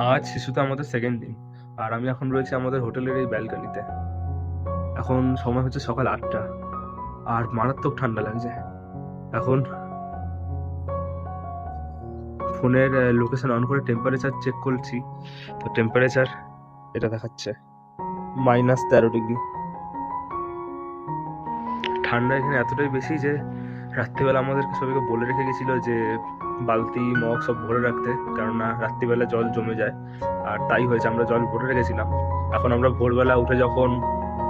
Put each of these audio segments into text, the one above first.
আজ শিশুতে আমাদের সেকেন্ড দিন, আর আমি এখন রয়েছি আমাদের হোটেলের এই ব্যালকনিতে। এখন সময় হচ্ছে সকাল 8টা, আর মারাত্মক ঠান্ডা লাগছে। এখন ফোনের লোকেশন অন করে টেম্পারেচার চেক করছি, তো টেম্পারেচার এটা দেখাচ্ছে -13 ডিগ্রি। ঠান্ডা এখানে এতটাই বেশি যে রাত্রিবেলা আমাদেরকে সবাইকে বলে রেখে গেছিল যে বালতি মগ সব ভরে রাখতে, কেননা রাত্রিবেলা জল জমে যায়। আর তাই হয়েছে, আমরা জল ভরে রেখেছিলাম। এখন আমরা ভোরবেলা উঠে যখন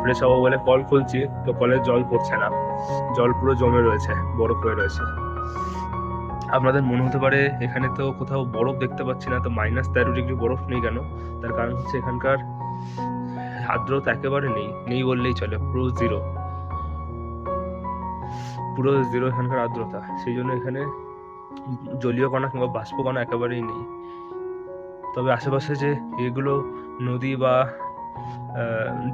ফ্রেশ হবো বলে কল খুলছি, তো কলের জল পড়ছে না, জল পুরো জমে রয়েছে, বরফ হয়ে রয়েছে। আপনাদের মনে হতে পারে এখানে তো কোথাও বরফ দেখতে পাচ্ছি না, তো -13 ডিগ্রি বরফ নেই কেন? তার কারণ হচ্ছে এখানকার আর্দ্রতা একেবারে নেই বললেই চলে, পুরো জিরো এখানকার আর্দ্রতা। সেই জন্য এখানে জলীয় কণা কিংবা বাষ্প কণা একেবারেই নেই। তবে আশেপাশে যে এগুলো নদী বা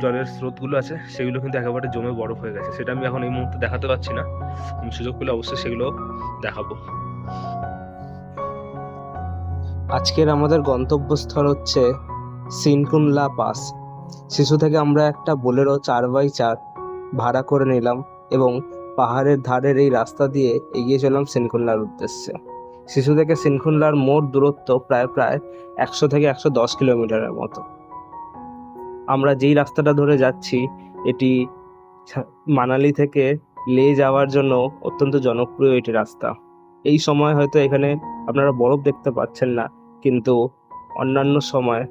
জলের স্রোতগুলো আছে, সেগুলো কিন্তু একেবারে জমে বরফ হয়ে গেছে। সেটা আমি এখন এই মুহূর্তে দেখাতে পারছি না, আমি সুযোগ পেলে অবশ্যই সেগুলো দেখাবো। আজকের আমাদের গন্তব্যস্থল হচ্ছে সিনকুনলা পাস। শিশু থেকে আমরা একটা বোলেরো 4x4 ভাড়া করে নিলাম এবং পাহাড়ের ধারের এই রাস্তা দিয়ে এগিয়ে চললাম সিনকুনলার উদ্দেশ্যে। শিশু থেকে সিনকুনলার মোট দূরত্ব প্রায় 100 থেকে 110 কিলোমিটারের মতো। আমরা যেই রাস্তাটা ধরে যাচ্ছি এটি মানালি থেকে লে যাওয়ার জন্য অত্যন্ত জনপ্রিয় এটি রাস্তা। এই সময় হয়তো এখানে আপনারা বরফ দেখতে পাচ্ছেন না, কিন্তু অন্যান্য সময়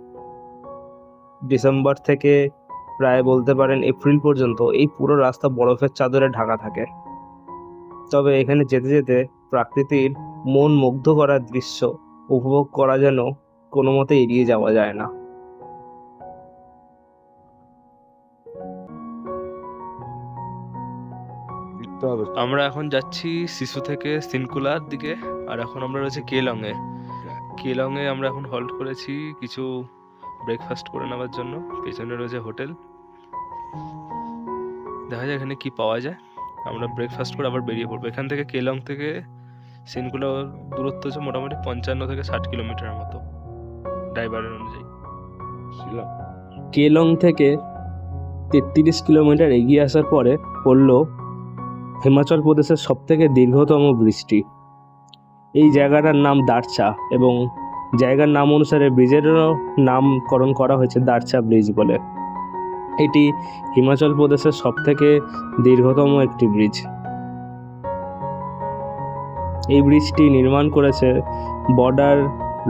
ডিসেম্বর থেকে প্রায় বলতে পারেন এপ্রিল পর্যন্ত এই পুরো রাস্তা বরফের চাদরে ঢাকা থাকে। তবে এখানে যেতে যেতে প্রাকৃতির মন মুগ্ধ করার দৃশ্য উপভোগ করা যেন কোনো মতে এড়িয়ে যাওয়া যায় না। আমরা এখন যাচ্ছি শিশু থেকে সিনকুলার দিকে, আর এখন আমরা রয়েছে কেলংয়ে আমরা এখন হল্ট করেছি কিছু ব্রেকফাস্ট করে নেওয়ার জন্য। পেছনে রয়েছে হোটেল, দেখা যায় এখানে কি পাওয়া যায়। আমরা ব্রেকফাস্ট করে আবার বেরিয়ে পড়বো। এখান থেকে কেলং থেকে সিনকুলার দূরত্ব হচ্ছে মোটামুটি 55 থেকে 60 কিলোমিটারের মতো ড্রাইভারের অনুযায়ী। কেলং থেকে 33 কিলোমিটার এগিয়ে আসার পরে পড়ল হিমাচল প্রদেশের সবথেকে দীর্ঘতম ব্রিজটি। এই জায়গাটার নাম দারচা, এবং জায়গার নাম অনুসারে ব্রিজেরও নামকরণ করা হয়েছে দারচা ব্রিজ বলে। এটি হিমাচল প্রদেশের সবথেকে দীর্ঘতম একটি ব্রিজ। এই ব্রিজটি নির্মাণ করেছে বর্ডার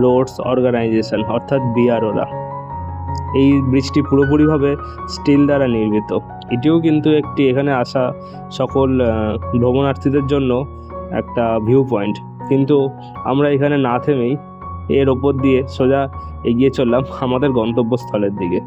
রোডস অর্গানাইজেশন অর্থাৎ BROরা। এই ব্রিজটি পুরোপুরিভাবে স্টিল দ্বারা নির্মিত। এটিও কিন্তু একটি এখানে আসা সকল ভ্রমণার্থীদের জন্য একটা ভিউ পয়েন্ট। কিন্তু আমরা এখানে না থেমেই এর ওপর দিয়ে সোজা এগিয়ে চললাম আমাদের গন্তব্যস্থলের দিকে।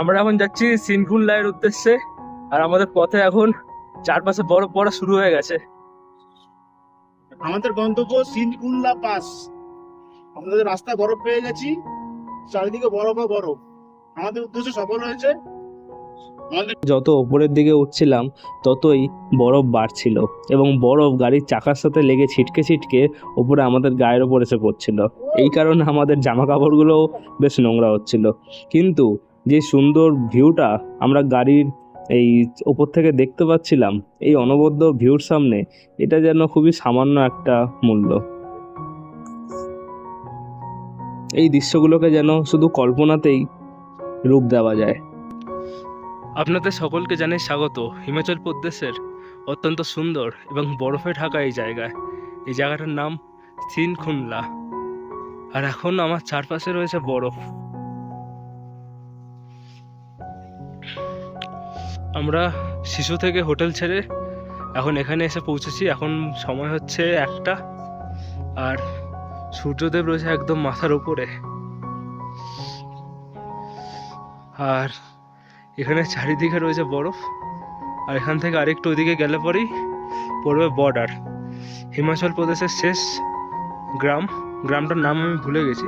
আমরা এখন যাচ্ছি সিনকুনলার উদ্দেশ্যে, আর আমাদের পথে এখন চারপাশে বরফ পড়া শুরু হয়ে গেছে। আমাদের গন্তব্য সিনকুনলা পাস। আমাদের রাস্তায় বরফ পেয়ে গেছি, চারিদিকে বরফ আর বরফ। আমাদের উদ্দেশ্য সফল হয়েছে। যত ওপরের দিকে উঠছিলাম ততই বরফ বাড়ছিল, এবং বরফ গাড়ির চাকার সাথে লেগে ছিটকে ছিটকে ওপরে আমাদের গায়ের ওপর এসে পড়ছিল। এই কারণে আমাদের জামা কাপড়গুলোও বেশ নোংরা হচ্ছিল। কিন্তু যে সুন্দর ভিউটা আমরা গাড়ির এই ওপর থেকে দেখতে পাচ্ছিলাম, এই অনবদ্য ভিউর সামনে এটা যেন খুবই সামান্য একটা মূল্য। এই দৃশ্যগুলোকে যেন শুধু কল্পনাতেই রূপ দেওয়া যায়। আপনাদের সকলকে জানাই স্বাগত হিমাচল প্রদেশের অত্যন্ত সুন্দর এবং বরফে ঢাকা এই জায়গায়। এই জায়গাটার নাম সিনকুনলা, আর এখন আমার চারপাশে রয়েছে বরফ। আমরা শিশু থেকে হোটেল ছেড়ে এখন এখানে এসে পৌঁছেছি। এখন সময় হচ্ছে 1টা, আর সূর্যদেব রয়েছে একদম মাথার উপরে। আর এখানে চারিদিকে রয়েছে বরফ, আর এখান থেকে আরেকটু ওইদিকে গেলে পরেই পড়বে বর্ডার, হিমাচল প্রদেশের শেষ গ্রামটার নাম আমি ভুলে গেছি।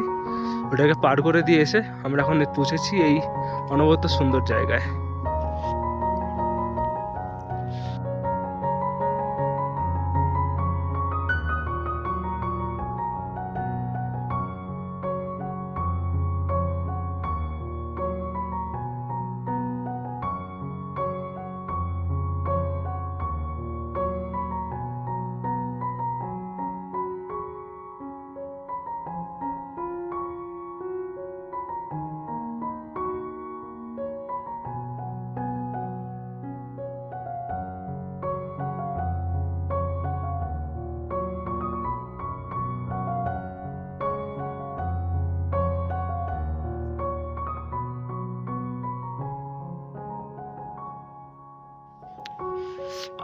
ওটাকে পার করে দিয়ে এসে আমরা এখন পৌঁছেছি এই অনবদ্য সুন্দর জায়গায়।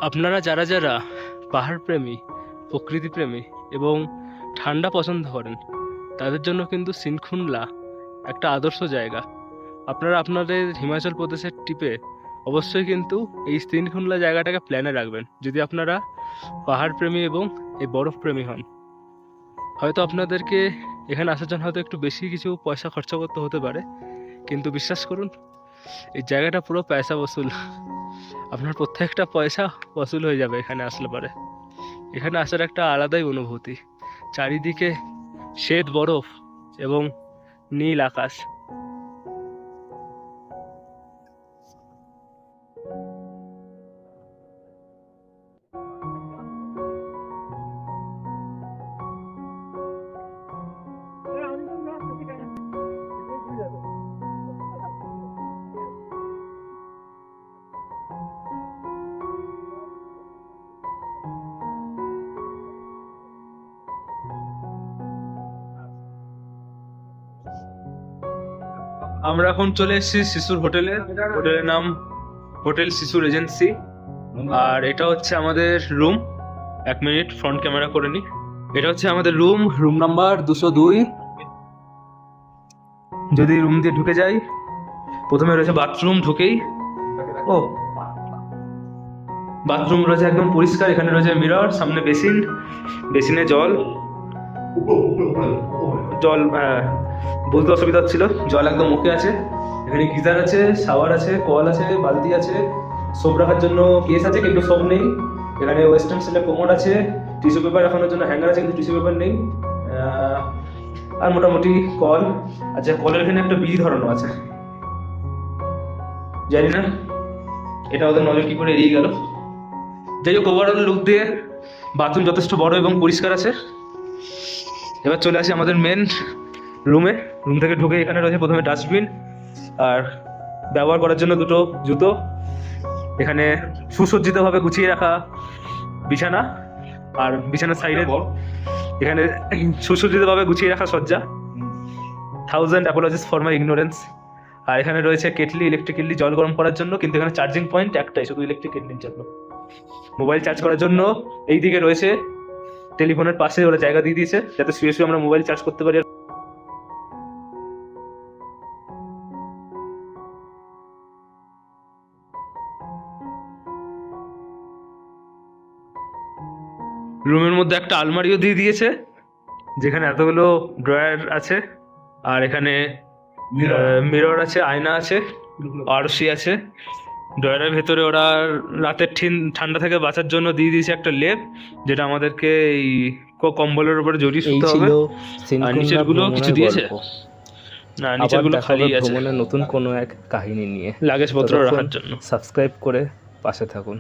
আপনারা যারা যারা পাহাড় প্রেমী, প্রকৃতি প্রেমী এবং ঠান্ডা পছন্দ করেন, তাদের জন্য কিন্তু সিনখুনলা একটা আদর্শ জায়গা। আপনারা আপনাদের হিমাচল প্রদেশের ট্রিপে অবশ্যই কিন্তু এই সিনখুনলা জায়গাটাকে প্ল্যানে রাখবেন, যদি আপনারা পাহাড় প্রেমী এবং এই বরফ প্রেমী হন। হয়তো আপনাদেরকে এখানে আসার জন্য হয়তো একটু বেশি কিছু পয়সা খরচা করতে হতে পারে, কিন্তু বিশ্বাস করুন এই জায়গাটা পুরো পয়সা বসুল। আপনার প্রত্যেকটা পয়সা বসুল হয়ে যাবে এখানে আসলে পরে। এখানে আসার একটা আলাদাই অনুভূতি, চারিদিকে শ্বেত বরফ এবং নীল আকাশ। আমরা এখন চলে এসেছি শিশুর হোটেলের নাম হোটেল শিশু রেজেন্সি। আর এটা হচ্ছে আমাদের রুম। 1 মিনিট ফ্রন্ট ক্যামেরা করে নি। এটা হচ্ছে আমাদের রুম নাম্বার 202। যদি রুম দিয়ে ঢুকে যাই, প্রথমে রয়েছে বাথরুম। ঢুকেই বাথরুম রয়েছে একদম পরিষ্কার। এখানে রয়েছে মিরর, সামনে বেসিনে জল বলতে অসুবিধা হচ্ছিল, জল একদম ওকে আছে। এখানে গিজার আছে, শাওয়ার আছে, কল আছে, বালতি আছে, সোপ রাখার জন্য কেস আছে কিন্তু সোপ নেই। এখানে ওয়েস্টার্ন স্টাইলের কোমোড আছে, টিস্যু পেপার রাখানোর জন্য হ্যাঙ্গার আছে কিন্তু টিস্যু পেপার নেই। আর মোটামুটি কল আচ্ছা, কলের এখানে একটা বিড়ি ধরানো আছে, জানি না এটা ওদের নজর কি করে এড়িয়ে গেল। যাই হোক, ওভারঅল লুক দিয়ে বাথরুম যথেষ্ট বড় এবং পরিষ্কার আছে। এবার চলে আসি আমাদের মেন রুমে। রুম থেকে ঢুকে এখানে রয়েছে প্রথমে ডাস্টবিন আর ব্যবহার করার জন্য 2টো জুতো। এখানে সুসজ্জিতভাবে গুছিয়ে রাখা বিছানা, আর বিছানার সাইডে এখানে সুসজ্জিতভাবে গুছিয়ে রাখা সজ্জা। 1000 অ্যাপোলজিস ফর মাই ইগনোরেন্স। আর এখানে রয়েছে কেটলি, ইলেকট্রিক কেটলি জল গরম করার জন্য, কিন্তু এখানে চার্জিং পয়েন্ট একটাই শুধু ইলেকট্রিক কেটলির জন্য। মোবাইল চার্জ করার জন্য এই দিকে রয়েছে, টেলিফোনের পাশে ওরা জায়গা দিয়ে দিয়েছে যাতে শুয়ে শুয়ে আমরা মোবাইল চার্জ করতে পারি। রুমের মধ্যে একটা আলমারিও দিয়ে দিয়েছে যেখানে এতগুলো ড্রয়ার আছে, আর এখানে মিরর আছে, আয়না আছে, আরসি আছে। ড্রয়ারের ভেতরে ওরা রাতের ঠান্ডা থেকে বাঁচার জন্য দিয়ে দিয়েছে একটা লেপ, যেটা আমাদেরকে এই কম্বলের উপরে জড়িয়ে শুতে হবে। আর নিচের গুলো কিছু দিয়েছে না, নিচের গুলো খালি আছে। ভ্রমণের নতুন কোনো এক কাহিনী নিয়ে লাগেজপত্র রাখার জন্য। সাবস্ক্রাইব করে পাশে থাকুন।